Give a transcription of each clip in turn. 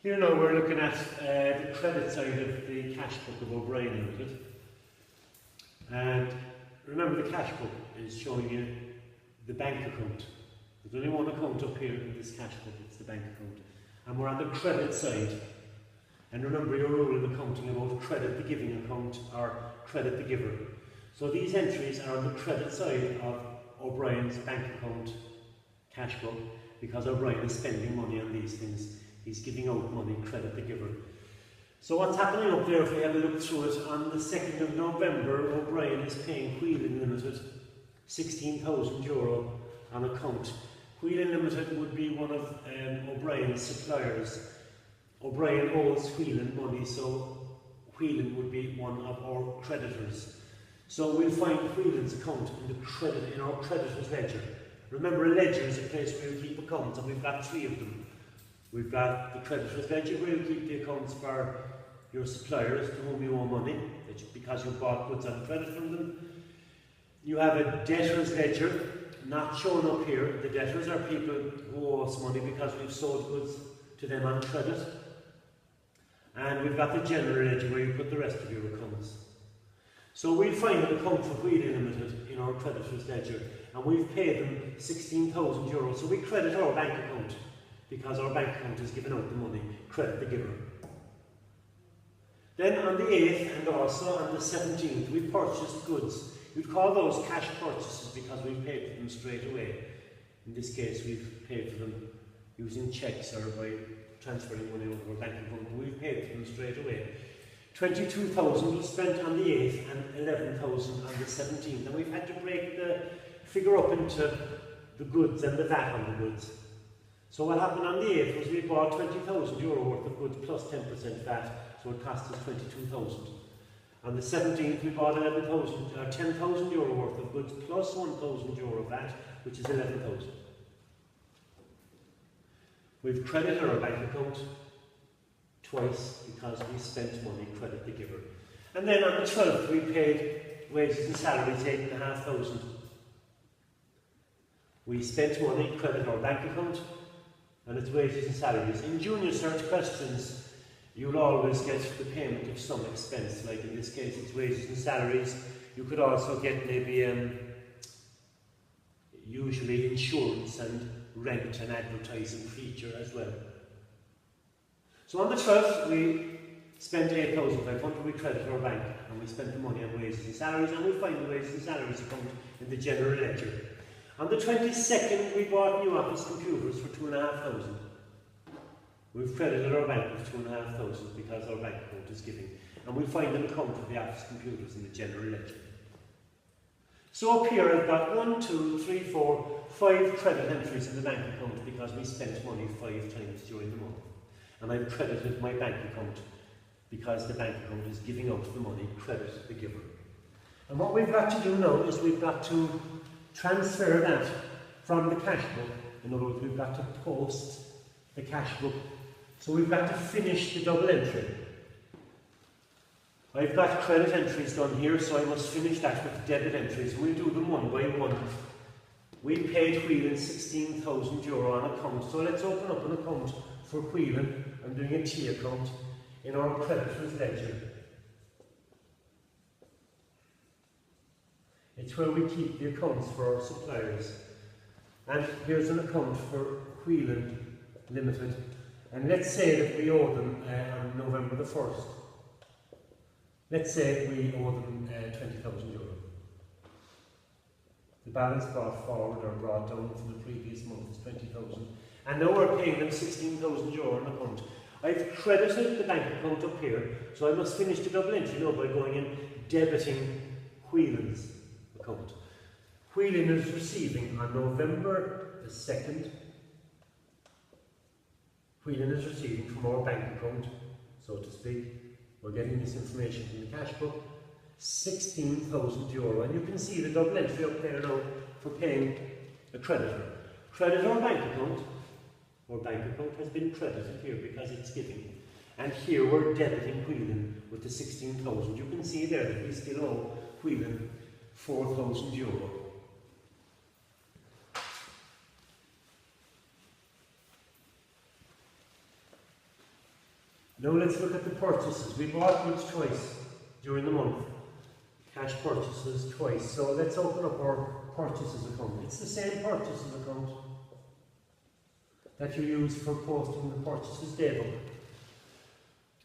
Here now we're looking at the credit side of the cash book of O'Brien Limited. And remember, the cash book is showing you the bank account. There's only one account up here in this cash book, it's the bank account. And we're on the credit side. And remember your rule in accounting about credit the giving account or credit the giver. So these entries are on the credit side of O'Brien's bank account cash book, because O'Brien is spending money on these things. He's giving out money, credit the giver. So what's happening up there, if we have a look through it, on the 2nd of November, O'Brien is paying Whelan Limited €16,000 on account. Whelan Limited would be one of O'Brien's suppliers. O'Brien owes Whelan money, so Whelan would be one of our creditors. So we'll find Whelan's account in our creditors ledger. Remember, a ledger is a place where you keep accounts, and we've got 3 of them. We've got the creditors ledger, where you keep the accounts for your suppliers to whom you owe money, because you bought goods on credit from them. You have a debtors ledger, not shown up here. The debtors are people who owe us money because we've sold goods to them on credit. And we've got the general ledger, where you put the rest of your accounts. So we'll find an account for Whelan Limited in our creditors ledger, and we've paid them €16,000. So we credit our bank account, because our bank account has given out the money, credit the giver. Then on the 8th and also on the 17th, we purchased goods. You'd call those cash purchases because we've paid for them straight away. In this case, we've paid for them using cheques or by transferring money over our bank account. We've paid for them straight away. 22,000 was spent on the 8th and 11,000 on the 17th. And we've had to break the figure up into the goods and the VAT on the goods. So what happened on the 8th was we bought €20,000 worth of goods plus 10% VAT, so it cost us 22,000. On the 17th we bought €10,000 worth of goods plus €1,000 VAT, which is 11,000. We've credited our bank account twice because we spent money, credit the giver. And then on the 12th we paid wages and salaries, 8,500. We spent money, credit our bank account, and it's wages and salaries. In junior search questions, you'll always get the payment of some expense, like in this case it's wages and salaries. You could also get maybe usually insurance and rent and advertising feature as well. So on the 12th we spent 8,500, we credited our bank, and we spent the money on wages and salaries, and we find the wages and salaries account in the general ledger. On the 22nd, we bought new office computers for 2,500. We've credited our bank with 2,500 because our bank account is giving. And we find an account for the office computers in the general ledger. So up here I've got 1, 2, 3, 4, 5 credit entries in the bank account because we spent money 5 times during the month. And I've credited my bank account because the bank account is giving out the money, credit the giver. And what we've got to do now is we've got to transfer that from the cash book. In other words, we've got to post the cash book. So we've got to finish the double entry. I've got credit entries done here, so I must finish that with debit entries. We'll do them one by one. We paid Whelan €16,000 on account. So let's open up an account for Whelan. I'm doing a T account in our creditors ledger. It's where we keep the accounts for our suppliers. And here's an account for Whelan Limited. And let's say that we owe them on November the 1st. Let's say we owe them €20,000. The balance brought forward or brought down from the previous month is 20,000. And now we're paying them €16,000 on account. I've credited the bank account up here, so I must finish the double entry now by going and debiting Whelan's account. Whelan is receiving on November the 2nd, Whelan is receiving from our bank account, so to speak. We're getting this information from the cash book, €16,000. And you can see the double entry up there now for paying a creditor. Credit our bank account. Our bank account has been credited here because it's giving. And here we're debiting Whelan with the 16,000. You can see there that we still owe Whelan €4,000. Now let's look at the purchases. We bought goods twice during the month. Cash purchases twice. So let's open up our purchases account. It's the same purchases account that you use for posting the purchases table.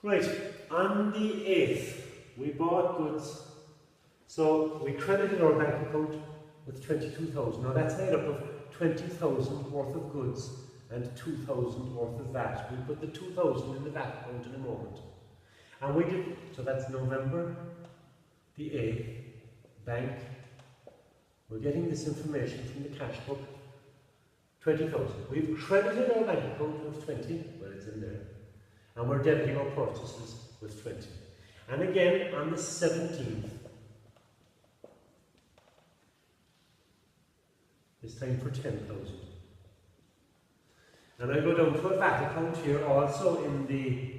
Right, on the 8th, we bought goods. So we credited our bank account with 22,000. Now that's made up of 20,000 worth of goods and 2,000 worth of VAT. We put the 2,000 in the VAT account in a moment. And we did, so that's November the 8th, bank. We're getting this information from the cash book. 20,000. We've credited our bank account with 20, well it's in there. And we're debiting our purchases with 20. And again on the 17th, it's time for 10,000. And I go down to a VAT account here also in the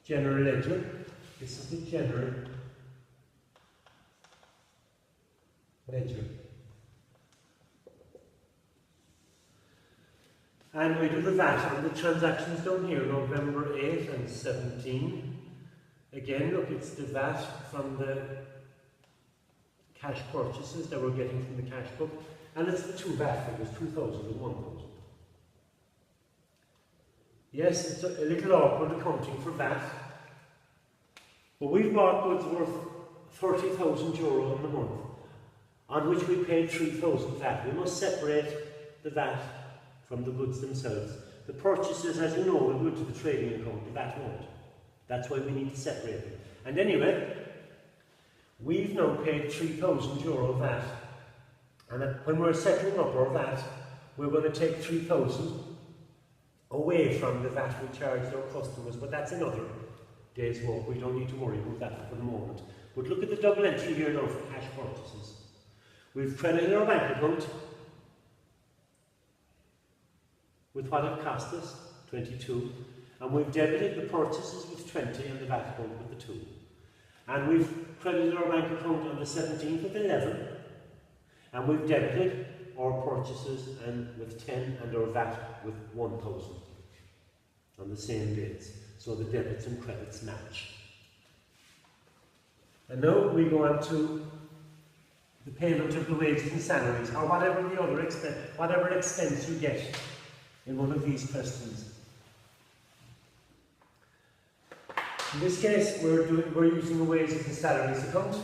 general ledger. This is the general ledger. And we do the VAT on the transactions down here, November 8 and 17. Again, look, it's the VAT from the cash purchases that we're getting from the cash book. And it's the two VAT figures, 2,000 and 1,000. Yes, it's a little awkward accounting for VAT. But we've bought goods worth €30,000 in the month, on which we paid 3,000 VAT. We must separate the VAT from the goods themselves. The purchases, as you know, will go to the trading account, the VAT won't. That's why we need to separate them. And anyway, we've now paid €3,000 VAT. And when we're settling up our VAT, we're going to take 3,000 away from the VAT we charged our customers, but that's another day's work. We don't need to worry about that for the moment. But look at the double entry here now for cash purchases. We've credited our bank account with what it cost us, 22, and we've debited the purchases with 20 and the VAT account with the 2. And we've credited our bank account on the 17th with 11, and we've debited our purchases and with 10 and our VAT with 1,000 on the same dates. So the debits and credits match. And now we go on to the payment of the wages and salaries, or whatever the other expense, whatever expense you get in one of these questions. In this case, we're using a wages and salaries account.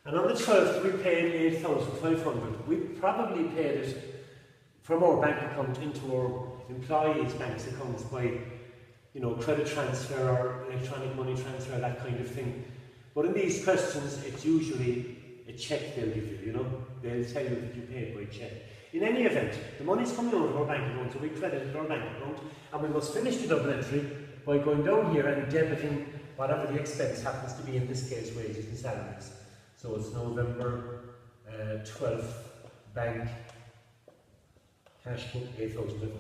And on the 12th, we paid 8,500. We probably paid it from our bank account into our employees' bank accounts by, credit transfer or electronic money transfer, that kind of thing. But in these questions, it's usually a check they'll give you, They'll tell you that you paid by check. In any event, the money's coming out of our bank account, so we credited our bank account, and we must finish the double entry by going down here and debiting whatever the expense happens to be, in this case, wages and salaries. So it's November 12th, bank, cash book, 8,500.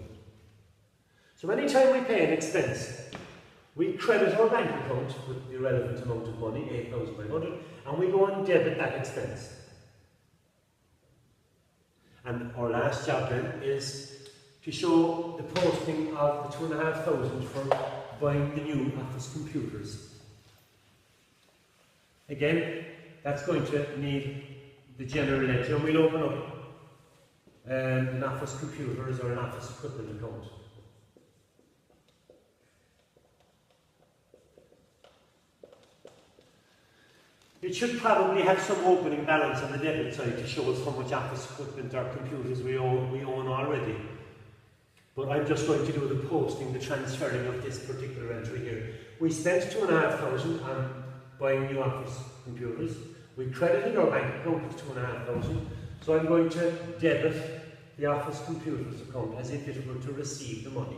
So anytime we pay an expense, we credit our bank account with the relevant amount of money, 8,500, and we go and debit that expense. And our last job then is to show the posting of the 2,500 for buying the new office computers. Again, that's going to need the general ledger, and we'll open up an office computers or an office equipment account. It should probably have some opening balance on the debit side to show us how much office equipment or computers we own already. But I'm just going to do the posting, the transferring of this particular entry here. We spent 2,500 on buying new office computers. We credited our bank account with 2,500. So I'm going to debit the office computers account as if it were to receive the money,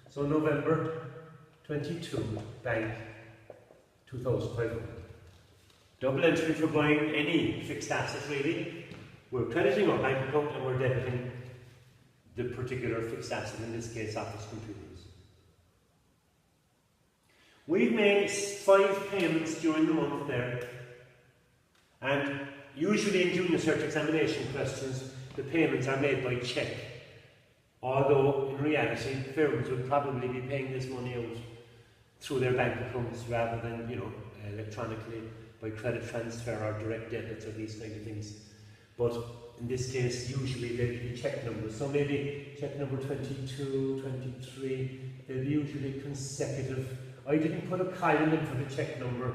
So November 22, bank, 2,500. Double entry for buying any fixed asset, really. We're crediting our bank account and we're debiting the particular fixed asset, in this case office computers. We've made 5 payments during the month there, and usually in junior cert examination questions, the payments are made by cheque. Although in reality, firms would probably be paying this money out through their bank accounts rather than, electronically by credit transfer or direct debits or these kind of things. But in this case, usually they'll be cheque numbers. So maybe cheque number 22, 23, they'll be usually consecutive. I didn't put a column in for the cheque number.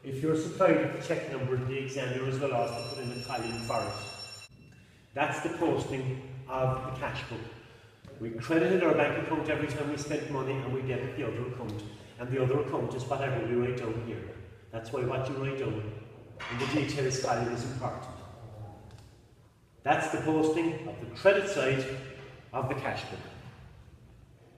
If you're supplied with the cheque number, the examiner is well asked to put in a column for it. That's the posting of the cash book. We credited our bank account every time we spent money and we debit the other account. And the other account is whatever we write down here. That's why what you write down in the details column is important. That's the posting of the credit side of the cash book.